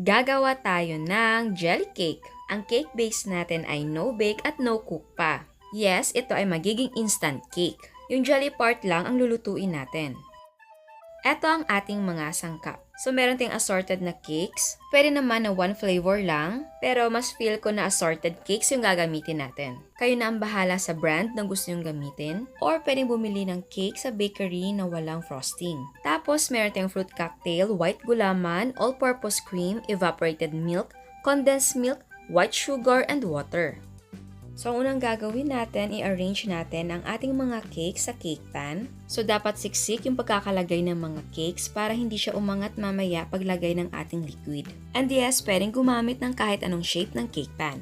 Gagawa tayo ng jelly cake. Ang cake base natin ay no-bake at no-cook pa. Yes, ito ay magiging instant cake. Yung jelly part lang ang lulutuin natin. Ito ang ating mga sangkap. So, meron tayong assorted na cakes. Pwede naman na one flavor lang, pero mas feel ko na assorted cakes yung gagamitin natin. Kayo na ang bahala sa brand na gusto yung gamitin, or pwedeng bumili ng cake sa bakery na walang frosting. Tapos, meron tayong fruit cocktail, white gulaman, all-purpose cream, evaporated milk, condensed milk, white sugar, and water. So, ang unang gagawin natin, i-arrange natin ang ating mga cakes sa cake pan. So, dapat siksik yung pagkakalagay ng mga cakes para hindi siya umangat mamaya paglagay ng ating liquid. And yes, pwedeng gumamit ng kahit anong shape ng cake pan.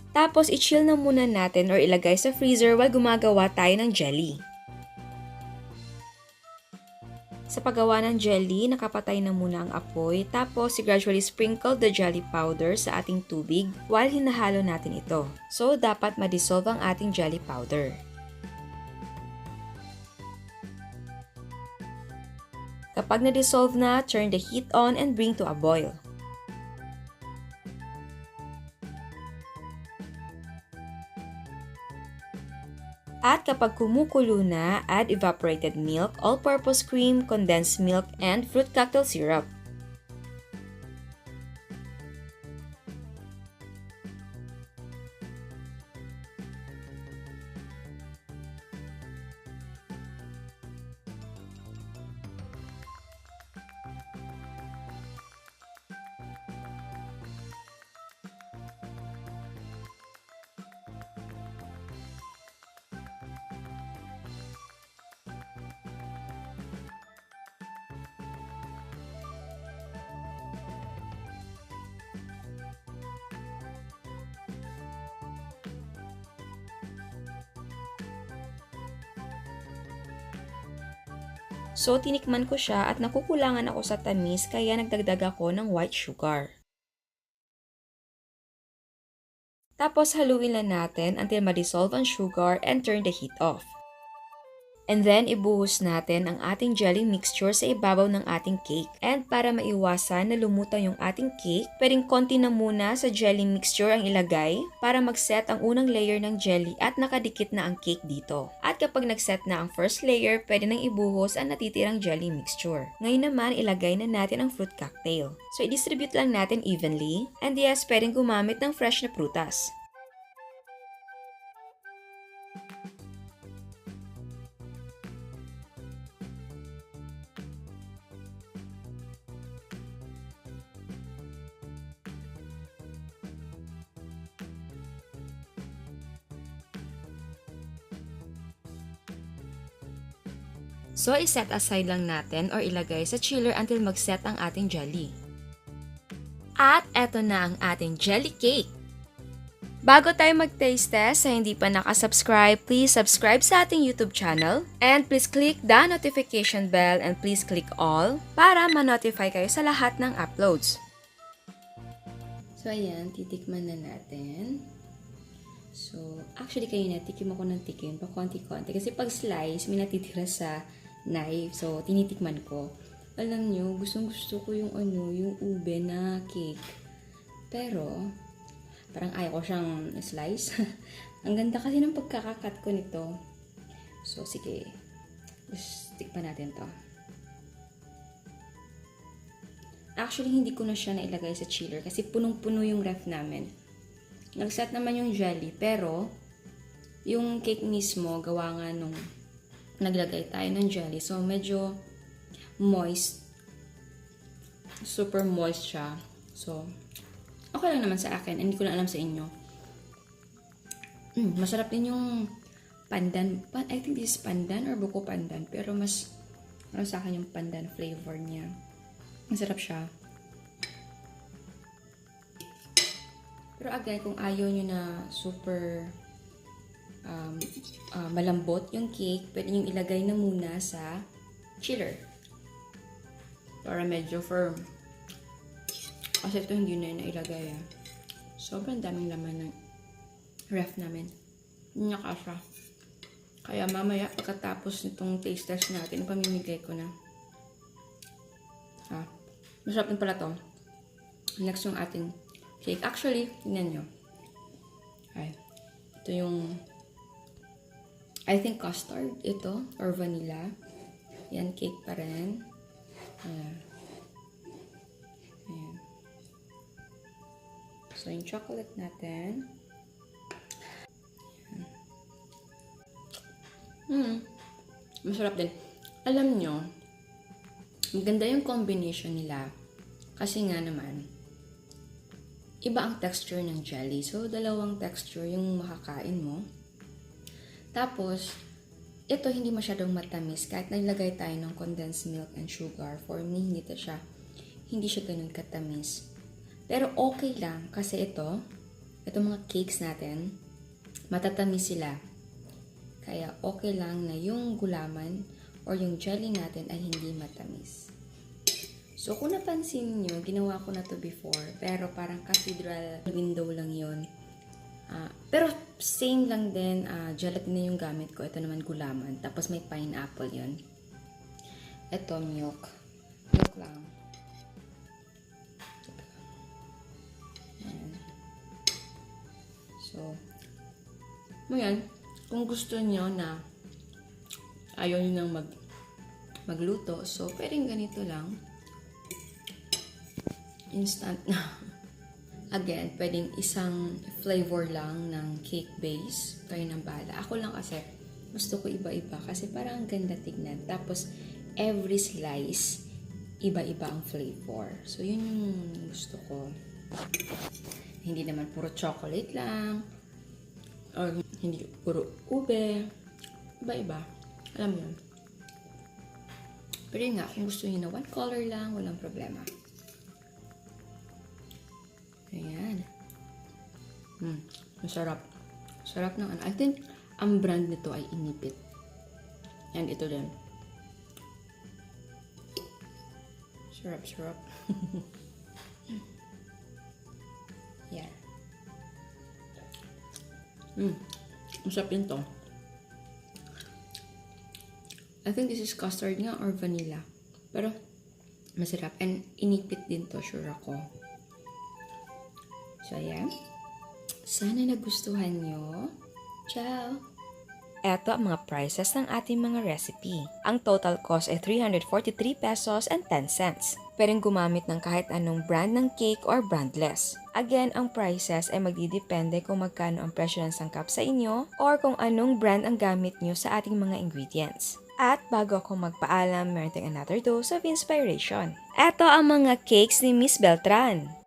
Tapos, i-chill na muna natin or ilagay sa freezer while gumagawa tayo ng jelly. Sa paggawa ng jelly, nakapatay na muna ang apoy. Tapos, gradually sprinkle the jelly powder sa ating tubig while hinahalo natin ito. So, dapat ma-dissolve ang ating jelly powder. Kapag na-dissolve na, turn the heat on and bring to a boil. At kapag kumukulo na, add evaporated milk, all-purpose cream, condensed milk, and fruit cocktail syrup. So, tinikman ko siya at nakukulangan ako sa tamis kaya nagdagdag ako ng white sugar. Tapos, haluin lang natin until ma-dissolve ang sugar and turn the heat off. And then, ibuhos natin ang ating jelly mixture sa ibabaw ng ating cake. And para maiwasan na lumutang yung ating cake, pwedeng konti na muna sa jelly mixture ang ilagay para mag-set ang unang layer ng jelly at nakadikit na ang cake dito. At kapag nag-set na ang first layer, pwede nang ibuhos ang natitirang jelly mixture. Ngayon naman, ilagay na natin ang fruit cocktail. So, i-distribute lang natin evenly. And yes, pwedeng gumamit ng fresh na prutas. So, iset aside lang natin or ilagay sa chiller until mag-set ang ating jelly. At eto na ang ating jelly cake! Bago tayo mag-taste test, sa hindi pa nakasubscribe, please subscribe sa ating YouTube channel. And please click the notification bell and please click all para ma-notify kayo sa lahat ng uploads. So, ayan, titikman na natin. So, actually kayo tikim ako ng tikim, pa konti-konti. Kasi pag slice, may natitira sa knife. So, tinitikman ko. Alam nyo, gustong-gusto ko yung yung ube na cake. Pero, parang ayaw ko siyang slice. Ang ganda kasi ng pagkakakat ko nito. So, sige. Just tikman natin to. Actually, hindi ko na siya nailagay sa chiller kasi punong-puno yung ref namin. Nag-set naman yung jelly, pero yung cake mismo, gawa nga nung naglagay tayo ng jelly. So, medyo moist. Super moist siya. So, okay lang naman sa akin. Hindi ko lang alam sa inyo. Masarap din yung pandan. I think this is pandan or buko pandan. Pero mas sa akin yung pandan flavor niya. Masarap siya. Pero again, kung ayaw nyo na super malambot yung cake, pwede nyo ilagay na muna sa chiller para medyo firm. Kasi ito hindi na nailagay. Sobrang daming laman ng ref namin. Hindi niya kasha. Kaya mamaya pagkatapos nitong taste test natin, pamimigay ko na. Masarap din pala to. Next yung ating cake. Actually, tingnan nyo. Ay, ito yung I think custard ito or vanilla. Yan, cake pa rin. Ayan. Ayan. So, yung chocolate natin. Masarap din. Alam nyo, maganda yung combination nila. Kasi nga naman, iba ang texture ng jelly. So, dalawang texture yung makakain mo. Tapos, ito hindi masyadong matamis. Kahit naglagay tayo ng condensed milk and sugar, for me, hindi siya ganun katamis. Pero okay lang kasi ito mga cakes natin, matatamis sila. Kaya okay lang na yung gulaman or yung jelly natin ay hindi matamis. So, kung napansin nyo, ginawa ko na to before, pero parang cathedral window lang yun. Pero same lang din, gelatin na yung gamit ko. Ito naman gulaman. Tapos may pineapple yun. Ito, milk. Milk lang. Ayan. So, ngayon, kung gusto nyo na ayaw nyo nang magluto, so pwedeng ganito lang. Instant na. Again, pwedeng isang flavor lang ng cake base. Kayo nang bahala. Ako lang kasi, gusto ko iba-iba kasi parang ang ganda tignan. Tapos, every slice, iba-iba ang flavor. So, yun yung gusto ko. Hindi naman puro chocolate lang. Or hindi puro ube. Iba-iba. Alam mo yun. Pero yun nga, kung gusto nyo na one color lang, walang problema. Ayan. Masarap. Sarap ng ano. I think, ang brand nito ay Inipit. And ito din. Sarap. Yan. Masarap din to. I think this is custard nga or vanilla. Pero, masarap. And Inipit din to, sure ako. So, ayan. Sana nagustuhan nyo. Ciao! Eto ang mga prices ng ating mga recipe. Ang total cost ay 343 pesos and 10 cents. Pwedeng gumamit ng kahit anong brand ng cake or brandless. Again, ang prices ay magdidepende kung magkano ang presyo ng sangkap sa inyo or kung anong brand ang gamit nyo sa ating mga ingredients. At bago ako magpaalam, meron tayong another dose of inspiration. Eto ang mga cakes ni Miss Beltran.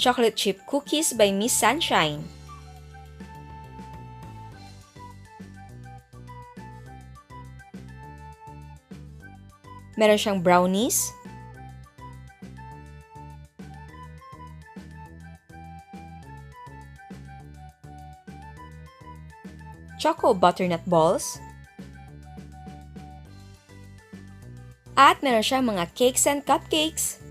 Chocolate chip cookies by Miss Sunshine. Meron siyang brownies, Chocolate Butternut Balls, at meron siyang mga cakes and cupcakes.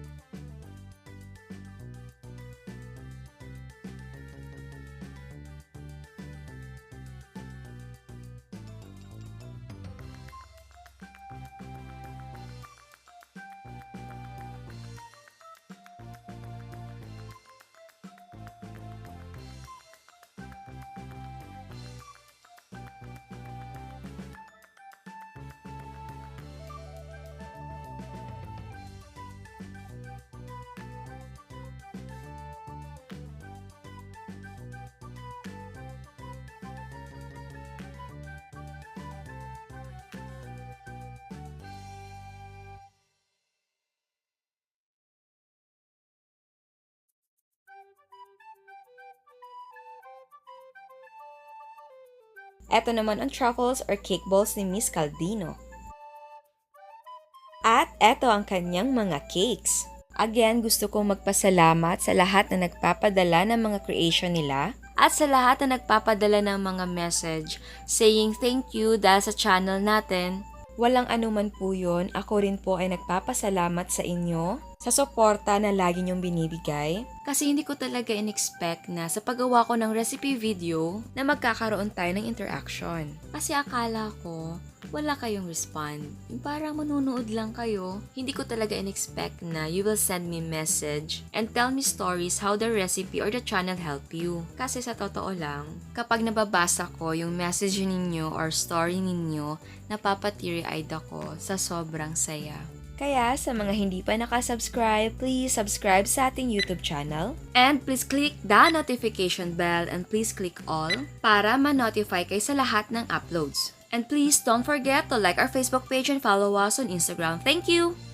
Eto naman ang truffles or cake balls ni Miss Caldino. At eto ang kanyang mga cakes. Again, gusto kong magpasalamat sa lahat na nagpapadala ng mga creation nila at sa lahat na nagpapadala ng mga message saying thank you dahil sa channel natin. Walang anuman po yun, ako rin po ay nagpapasalamat sa inyo sa suporta na lagi niyong binibigay. Kasi hindi ko talaga in-expect na sa paggawa ko ng recipe video na magkakaroon tayo ng interaction. Kasi akala ko, wala kayong respond. Yung parang manunood lang kayo. Hindi ko talaga in-expect na you will send me message and tell me stories how the recipe or the channel help you. Kasi sa totoo lang, kapag nababasa ko yung message ninyo or story ninyo, napapatiri-eyed ako sa sobrang saya. Kaya sa mga hindi pa nakasubscribe, please subscribe sa ating YouTube channel. And please click the notification bell and please click all para ma-notify kayo sa lahat ng uploads. And please don't forget to like our Facebook page and follow us on Instagram. Thank you!